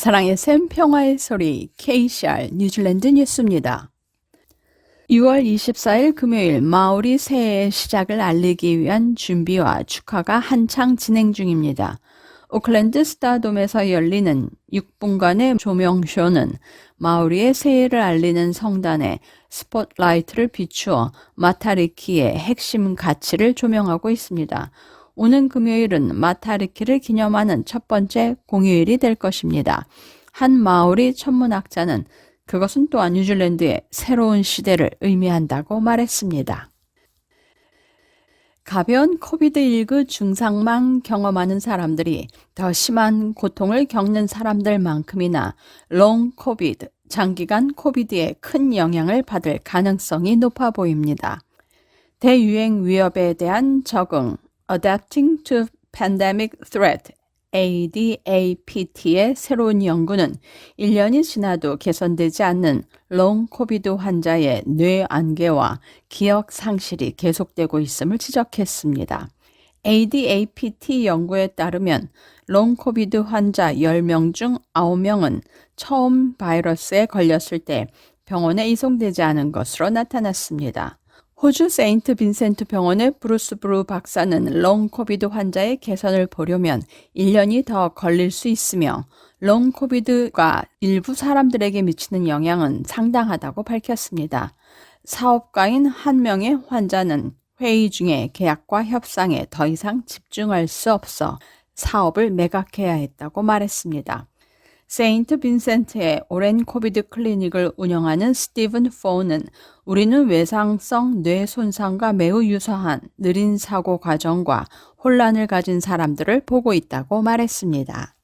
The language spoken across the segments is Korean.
사랑의 샘 평화의 소리 KCR 뉴질랜드 뉴스입니다. 6월 24일 금요일 마오리 새해의 시작을 알리기 위한 준비와 축하가 한창 진행 중입니다. 오클랜드 스타돔에서 열리는 6분간의 조명쇼는 마오리의 새해를 알리는 성단에 스포트라이트를 비추어 마타리키의 핵심 가치를 조명하고 있습니다. 오는 금요일은 마타리키를 기념하는 첫 번째 공휴일이 될 것입니다. 한 마오리 천문학자는 그것은 또한 뉴질랜드의 새로운 시대를 의미한다고 말했습니다. 가벼운 코비드19 증상만 경험하는 사람들이 더 심한 고통을 겪는 사람들만큼이나 롱 코비드, 장기간 코비드에 큰 영향을 받을 가능성이 높아 보입니다. 대유행 위협에 대한 적응, Adapting to Pandemic Threat, ADAPT의 새로운 연구는 1년이 지나도 개선되지 않는 롱 코비드 환자의 뇌 안개와 기억 상실이 계속되고 있음을 지적했습니다. ADAPT 연구에 따르면 롱 코비드 환자 10명 중 9명은 처음 바이러스에 걸렸을 때 병원에 이송되지 않은 것으로 나타났습니다. 호주 세인트 빈센트 병원의 브루스 브루 박사는 롱 코비드 환자의 개선을 보려면 1년이 더 걸릴 수 있으며 롱 코비드가 일부 사람들에게 미치는 영향은 상당하다고 밝혔습니다. 사업가인 한 명의 환자는 회의 중에 계약과 협상에 더 이상 집중할 수 없어 사업을 매각해야 했다고 말했습니다. 세인트 빈센트의 오랜 코비드 클리닉을 운영하는 스티븐 포는 우리는 외상성 뇌 손상과 매우 유사한 느린 사고 과정과 혼란을 가진 사람들을 보고 있다고 말했습니다.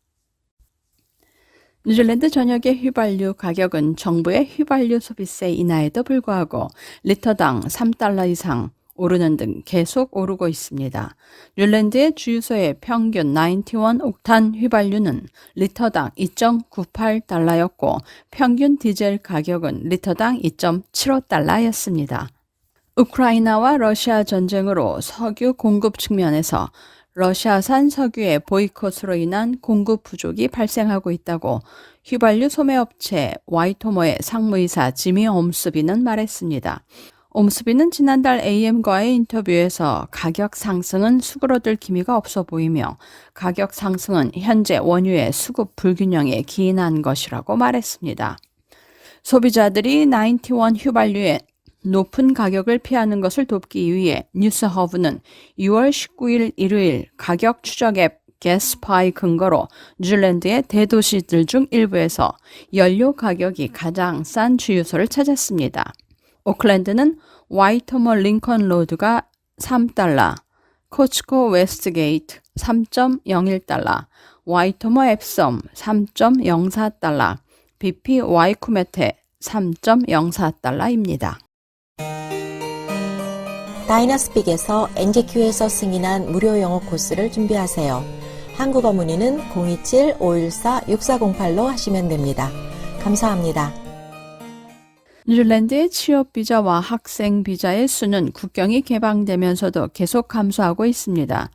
뉴질랜드 전역의 휘발유 가격은 정부의 휘발유 소비세 인하에도 불구하고 리터당 3달러 이상 오르는 등 계속 오르고 있습니다. 뉴질랜드의 주유소의 평균 91 옥탄 휘발유는 리터당 2.98달러였고 평균 디젤 가격은 리터당 2.75달러였습니다. 우크라이나와 러시아 전쟁으로 석유 공급 측면에서 러시아산 석유의 보이콧으로 인한 공급 부족이 발생하고 있다고 휘발유 소매업체 와이토모의 상무이사 지미 옴스비는 말했습니다. 옴스비는 지난달 AM과의 인터뷰에서 가격 상승은 수그러들 기미가 없어 보이며 가격 상승은 현재 원유의 수급 불균형에 기인한 것이라고 말했습니다. 소비자들이 91 휘발유의 높은 가격을 피하는 것을 돕기 위해 뉴스허브는 6월 19일 일요일 가격 추적 앱 게스파이 근거로 뉴질랜드의 대도시들 중 일부에서 연료 가격이 가장 싼 주유소를 찾았습니다. 오클랜드는 와이토모 링컨 로드가 3달러, 코츠코 웨스트게이트 3.01달러, 와이토모 앱섬 3.04달러, BP 와이쿠메테 3.04달러입니다. 다이너스픽에서 NGQ에서 승인한 무료 영어 코스를 준비하세요. 한국어 문의는 027-514-6408로 하시면 됩니다. 감사합니다. 뉴질랜드의 취업비자와 학생비자의 수는 국경이 개방되면서도 계속 감소하고 있습니다.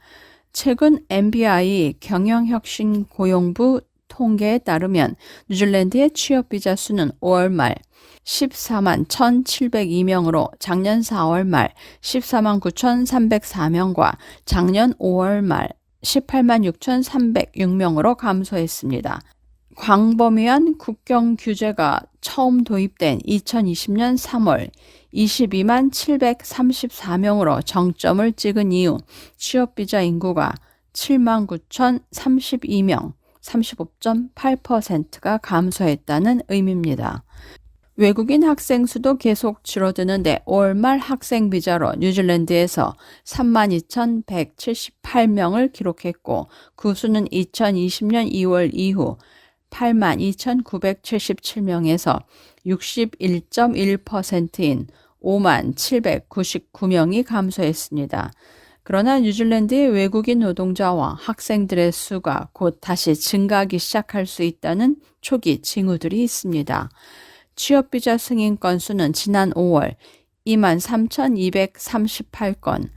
최근 MBI 경영혁신고용부 통계에 따르면 뉴질랜드의 취업비자 수는 5월 말 14만 1,702명으로 작년 4월 말 14만 9,304명과 작년 5월 말 18만 6,306명으로 감소했습니다. 광범위한 국경 규제가 처음 도입된 2020년 3월 22만 734명으로 정점을 찍은 이후 취업비자 인구가 7만 9,032명, 35.8%가 감소했다는 의미입니다. 외국인 학생 수도 계속 줄어드는데 5월 말 학생 비자로 뉴질랜드에서 32,178명을 기록했고 그 수는 2020년 2월 이후 82,977명에서 61.1%인 57,799명이 감소했습니다. 그러나 뉴질랜드의 외국인 노동자와 학생들의 수가 곧 다시 증가하기 시작할 수 있다는 초기 징후들이 있습니다. 취업비자 승인 건수는 지난 5월 23,238건,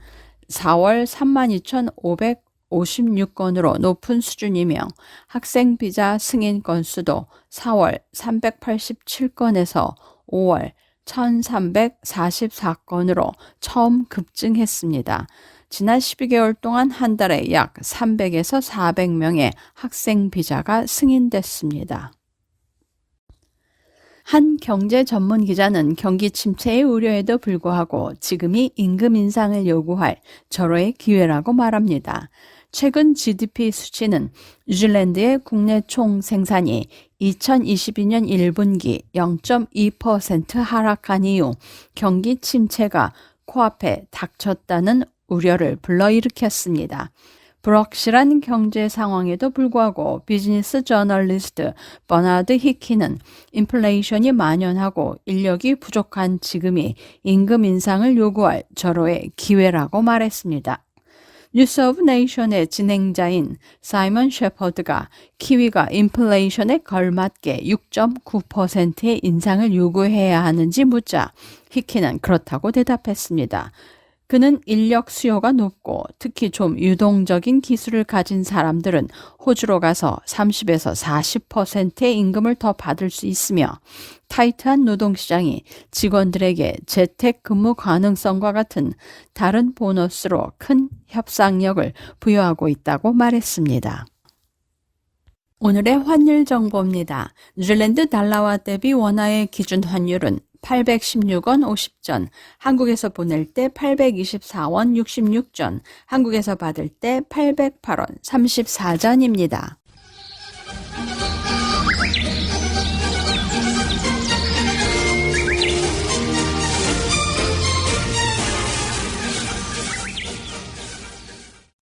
4월 32,505 356건으로 높은 수준이며 학생 비자 승인 건수도 4월 387건에서 5월 1344건으로 처음 급증했습니다. 지난 12개월 동안 한 달에 약 300에서 400명의 학생 비자가 승인됐습니다. 한 경제 전문 기자는 경기 침체의 우려에도 불구하고 지금이 임금 인상을 요구할 절호의 기회라고 말합니다. 최근 GDP 수치는 뉴질랜드의 국내 총 생산이 2022년 1분기 0.2% 하락한 이후 경기 침체가 코앞에 닥쳤다는 우려를 불러일으켰습니다. 불확실한 경제 상황에도 불구하고 비즈니스 저널리스트 버나드 히키는 인플레이션이 만연하고 인력이 부족한 지금이 임금 인상을 요구할 절호의 기회라고 말했습니다. 뉴스 오브 네이션의 진행자인 사이먼 셰퍼드가 키위가 인플레이션에 걸맞게 6.9%의 인상을 요구해야 하는지 묻자 히키는 그렇다고 대답했습니다. 그는 인력 수요가 높고 특히 좀 유동적인 기술을 가진 사람들은 호주로 가서 30에서 40%의 임금을 더 받을 수 있으며 타이트한 노동시장이 직원들에게 재택 근무 가능성과 같은 다른 보너스로 큰 협상력을 부여하고 있다고 말했습니다. 오늘의 환율 정보입니다. 뉴질랜드 달러와 대비 원화의 기준 환율은 816원 50전, 한국에서 보낼 때 824원 66전, 한국에서 받을 때 808원 34전입니다.